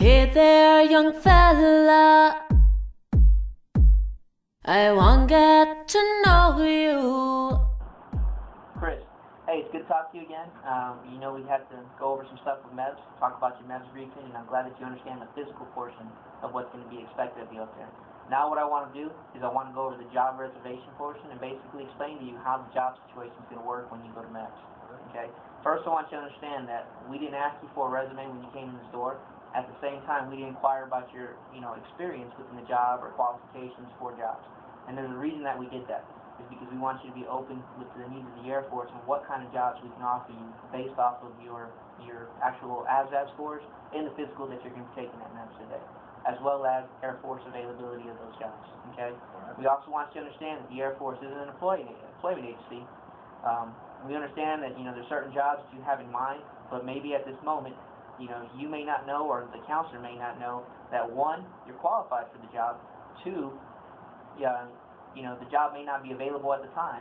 Hey there, young fella, I want to get to know you. Chris, hey, it's good to talk to you again. We had to go over some stuff with MEPS, talk about your MEPS briefing, and I'm glad that you understand the physical portion of what's going to be expected of you up there. Now what I want to do is I want to go over the job reservation portion and basically explain to you how the job situation is going to work when you go to MEPS. Okay? First, I want you to understand that we didn't ask you for a resume when you came in this door. At the same time, we didn't inquire about your experience within the job or qualifications for jobs. And there's a reason that we did that. Is because we want you to be open with the needs of the Air Force and what kind of jobs we can offer you based off of your actual ASVAB scores and the physical that you're going to be taking at MEPS today, as well as Air Force availability of those jobs. Okay. We also want you to understand that the Air Force isn't an employment agency. We understand that there's certain jobs that you have in mind, but maybe at this moment, you may not know, or the counselor may not know that one, you're qualified for the job. Two, the job may not be available at the time,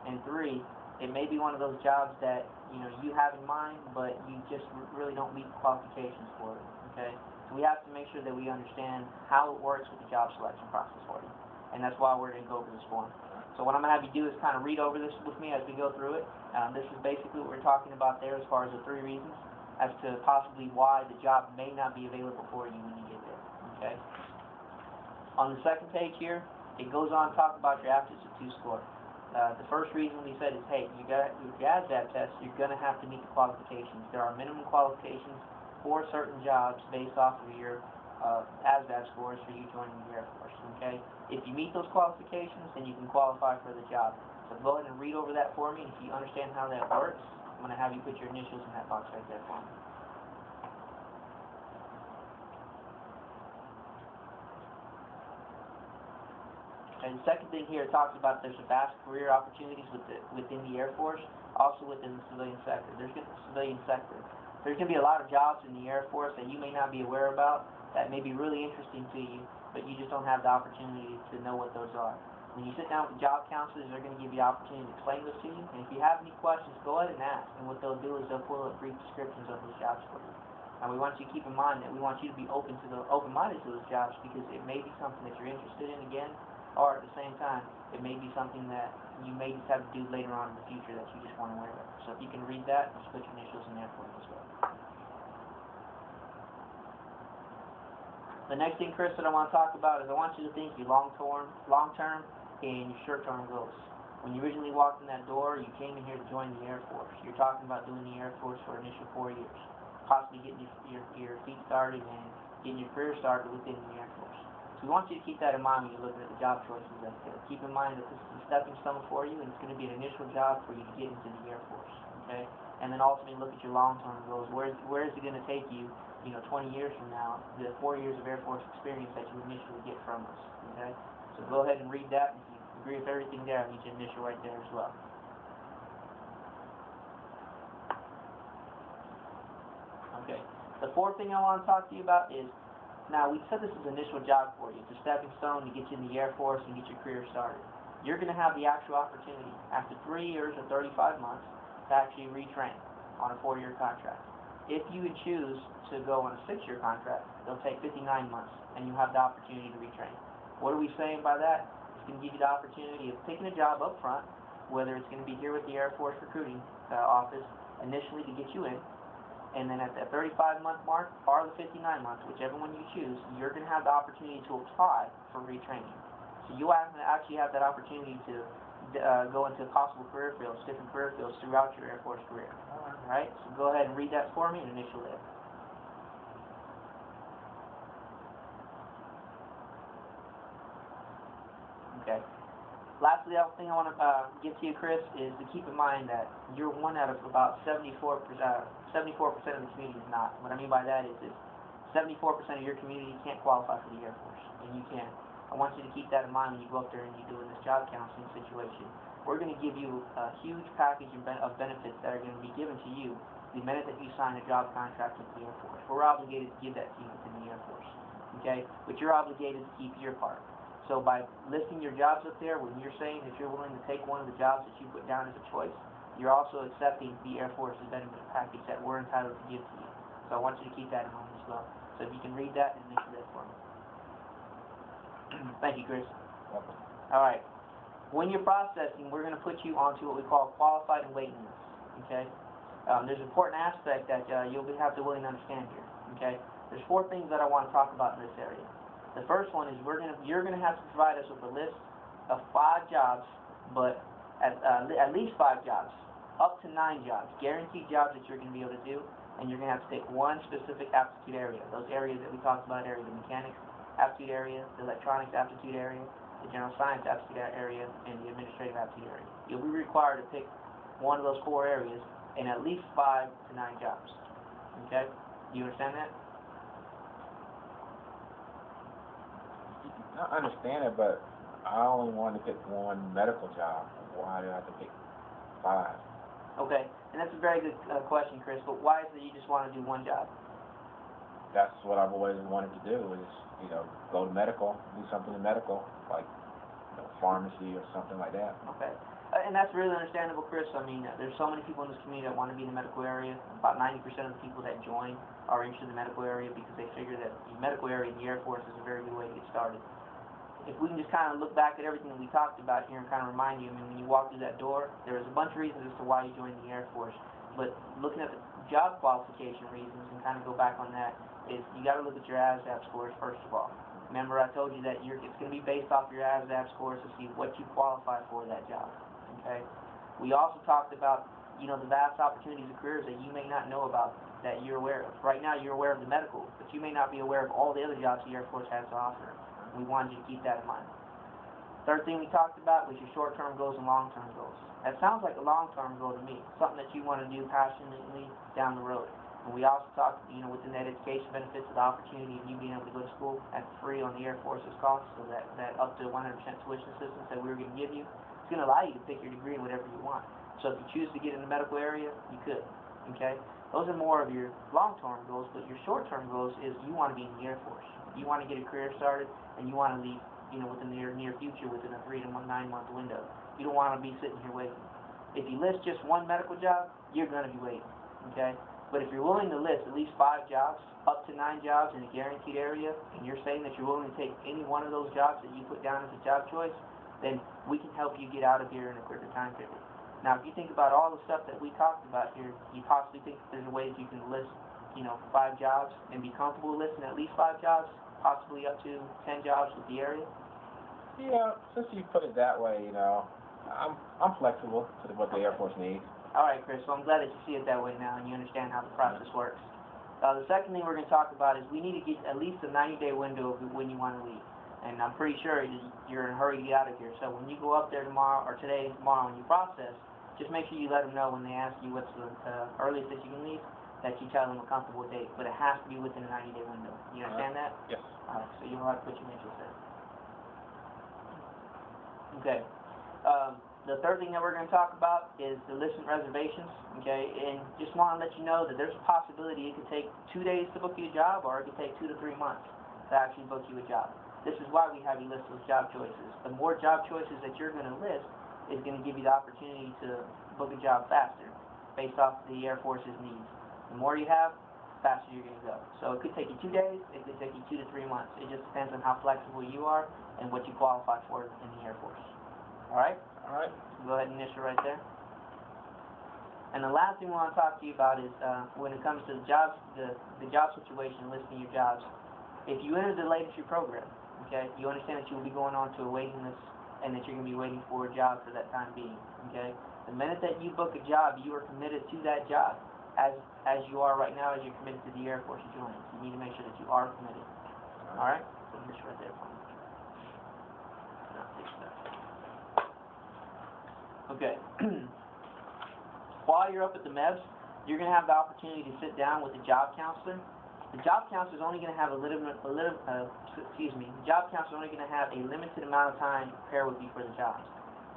and three, it may be one of those jobs that you have in mind, but you just really don't meet the qualifications for it. Okay, so we have to make sure that we understand how it works with the job selection process for you, and that's why we're going to go over this form. So what I'm going to have you do is kind of read over this with me as we go through it. This is basically what we're talking about there as far as the three reasons as to possibly why the job may not be available for you when you get there. Okay. On the second page here, it goes on to talk about your aptitude 2 score. The first reason we said is, hey, you got your ASVAB test, you're going to have to meet the qualifications. There are minimum qualifications for certain jobs based off of your ASVAB scores for you joining the Air Force. Okay? If you meet those qualifications, then you can qualify for the job. So go ahead and read over that for me, and if you understand how that works, I'm going to have you put your initials in that box right there for me. And the second thing here, it talks about there's a vast career opportunities within the Air Force, also within the civilian sector. There's going to be a lot of jobs in the Air Force that you may not be aware about that may be really interesting to you, but you just don't have the opportunity to know what those are. When you sit down with the job counselors, they're going to give you the opportunity to explain those to you, and if you have any questions, go ahead and ask, and what they'll do is they'll pull up brief descriptions of those jobs for you. And we want you to keep in mind that we want you to be open-minded to those jobs, because it may be something that you're interested in again, or at the same time, it may be something that you may just have to do later on in the future that you just weren't aware of. So if you can read that, just put your initials in there for you as well. The next thing, Chris, that I want to talk about is I want you to think your long-term, and your short-term goals. When you originally walked in that door, you came in here to join the Air Force. You're talking about doing the Air Force for an initial 4 years, possibly getting your feet started and getting your career started within the Air Force. So we want you to keep that in mind when you're looking at the job choices up there. Keep in mind that this is a stepping stone for you, and it's going to be an initial job for you to get into the Air Force. Okay? And then ultimately look at your long-term goals. Where is it going to take you, 20 years from now, the 4 years of Air Force experience that you initially get from us. Okay? So go ahead and read that. If you agree with everything there, I need your initial right there as well. Okay. The fourth thing I want to talk to you about is, now we said this is an initial job for you. It's a stepping stone to get you in the Air Force and get your career started. You're going to have the actual opportunity after 3 years or 35 months to actually retrain on a 4-year contract. If you would choose to go on a 6-year contract, it'll take 59 months, and you have the opportunity to retrain. What are we saying by that? It's going to give you the opportunity of taking a job up front, whether it's going to be here with the Air Force recruiting office initially to get you in, and then at the 35-month mark or the 59 months, whichever one you choose, you're going to have the opportunity to apply for retraining. So you actually have that opportunity to go into possible career fields, different career fields throughout your Air Force career. All right? So go ahead and read that for me and initial it. Okay. Lastly, the other thing I want to give to you, Chris, is to keep in mind that you're one out of about 74% of the community is not. What I mean by that is 74% of your community can't qualify for the Air Force, and you can. I want you to keep that in mind when you go up there and you're doing this job counseling situation. We're going to give you a huge package of benefits that are going to be given to you the minute that you sign a job contract with the Air Force. We're obligated to give that to you within the Air Force, okay? But you're obligated to keep your part. So by listing your jobs up there, when you're saying that you're willing to take one of the jobs that you put down as a choice, you're also accepting the Air Force's benefit package that we're entitled to give to you. So I want you to keep that in mind as well. So if you can read that and initial that for me. Thank you, Chris. Welcome. All right. When you're processing, we're going to put you onto what we call qualified and waiting list. Okay. There's an important aspect that you'll have to willing to understand here. Okay. There's 4 things that I want to talk about in this area. The first one is you're going to have to provide us with a list of 5 jobs, but at least 5 jobs, up to 9 jobs, guaranteed jobs that you're going to be able to do, and you're going to have to take one specific aptitude area. Those areas that we talked about, the mechanics aptitude area, the electronics aptitude area, the general science aptitude area, and the administrative aptitude area. You'll be required to pick one of those 4 areas and at least 5 to 9 jobs. Okay? Do you understand that? I understand it, but I only want to pick one medical job. Why do I have to pick 5? Okay, and that's a very good question, Chris, but why is it you just want to do one job? That's what I've always wanted to do is, go to medical, do something in medical, like pharmacy or something like that. Okay, and that's really understandable, Chris. I mean, there's so many people in this community that want to be in the medical area. About 90% of the people that join are interested in the medical area because they figure that the medical area in the Air Force is a very good way to get started. If we can just kind of look back at everything that we talked about here and kind of remind you, I mean, when you walk through that door, there was a bunch of reasons as to why you joined the Air Force. But looking at the job qualification reasons and kind of go back on that is you got to look at your ASVAB scores first of all. Remember, I told you that it's going to be based off your ASVAB scores to see what you qualify for that job. Okay. We also talked about, the vast opportunities of careers that you may not know about that you're aware of. Right now, you're aware of the medical, but you may not be aware of all the other jobs the Air Force has to offer. We wanted you to keep that in mind. Third thing we talked about was your short-term goals and long-term goals. That sounds like a long-term goal to me, something that you want to do passionately down the road. And we also talked, within that education benefits of the opportunity of you being able to go to school at free on the Air Force's cost, so that up to 100% tuition assistance that we were going to give you, it's going to allow you to pick your degree in whatever you want. So if you choose to get in the medical area, you could. Okay? Those are more of your long-term goals, but your short-term goals is you want to be in the Air Force. You want to get a career started, and you want to leave, within the near future, within a 3 to 9 month window. You don't want to be sitting here waiting. If you list just one medical job, you're going to be waiting. Okay? But if you're willing to list at least 5 jobs, up to 9 jobs in a guaranteed area, and you're saying that you're willing to take any one of those jobs that you put down as a job choice, then we can help you get out of here in a quicker time period. Now, if you think about all the stuff that we talked about here, you possibly think that there's a way that you can list, 5 jobs and be comfortable listing at least 5 jobs, possibly up to 10 jobs with the area? Yeah, since you put it that way, I'm flexible to what the Air Force needs. All right, Chris. Well, I'm glad that you see it that way now and you understand how the process works. The second thing we're going to talk about is we need to get at least a 90-day window of when you want to leave. And I'm pretty sure you're in a hurry to get out of here. So when you go up there tomorrow, or today, tomorrow, when you process, just make sure you let them know when they ask you what's the earliest that you can leave, that you tell them a comfortable date. But it has to be within a 90-day window. You understand that? Yes. All right, so you'll have to put your initials there. Okay. The third thing that we're going to talk about is the list and reservations, okay? And just want to let you know that there's a possibility it could take 2 days to book you a job, or it could take 2 to 3 months to actually book you a job. This is why we have you list those job choices. The more job choices that you're going to list is going to give you the opportunity to book a job faster based off the Air Force's needs. The more you have, the faster you're going to go. So it could take you 2 days, it could take you 2 to 3 months. It just depends on how flexible you are and what you qualify for in the Air Force. All right? All right. Go ahead and initial right there. And the last thing we want to talk to you about is when it comes to the job situation, listing your jobs. If you enter the late entry program, okay, you understand that you will be going on to a waiting list and that you're going to be waiting for a job for that time being. Okay. The minute that you book a job, you are committed to that job, as you are right now, as you're committed to the Air Force you joined. So you need to make sure that you are committed. All right. So this right there for me. Okay. While you're up at the MEPS, you're going to have the opportunity to sit down with the job counselor. The job counselor is only going to have the job counselor is only going to have a limited amount of time to prepare with you for the jobs.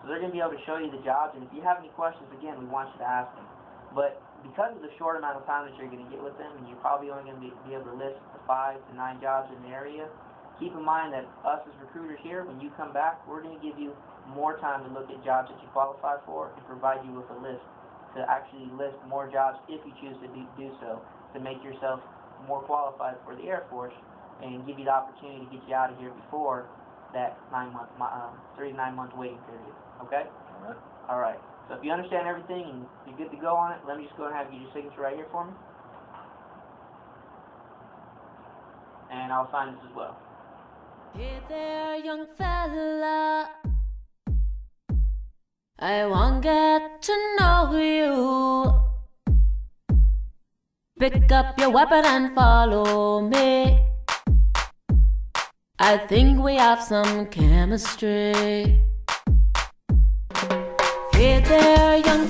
So they're going to be able to show you the jobs, and if you have any questions, again, we want you to ask them. But because of the short amount of time that you're going to get with them, and you're probably only going to be able to list the 5 to 9 jobs in the area, keep in mind that us as recruiters here, when you come back, we're going to give you more time to look at jobs that you qualify for and provide you with a list to actually list more jobs if you choose to do so, to make yourself more qualified for the Air Force and give you the opportunity to get you out of here before that 3 to 9 month waiting period. Okay? All right. All right. So if you understand everything and you're good to go on it, let me just go ahead and have you your signature right here for me. And I'll sign this as well. Hey there, young fella, I want to get to know you. Pick up your weapon and follow me. I think we have some chemistry. Hey there, young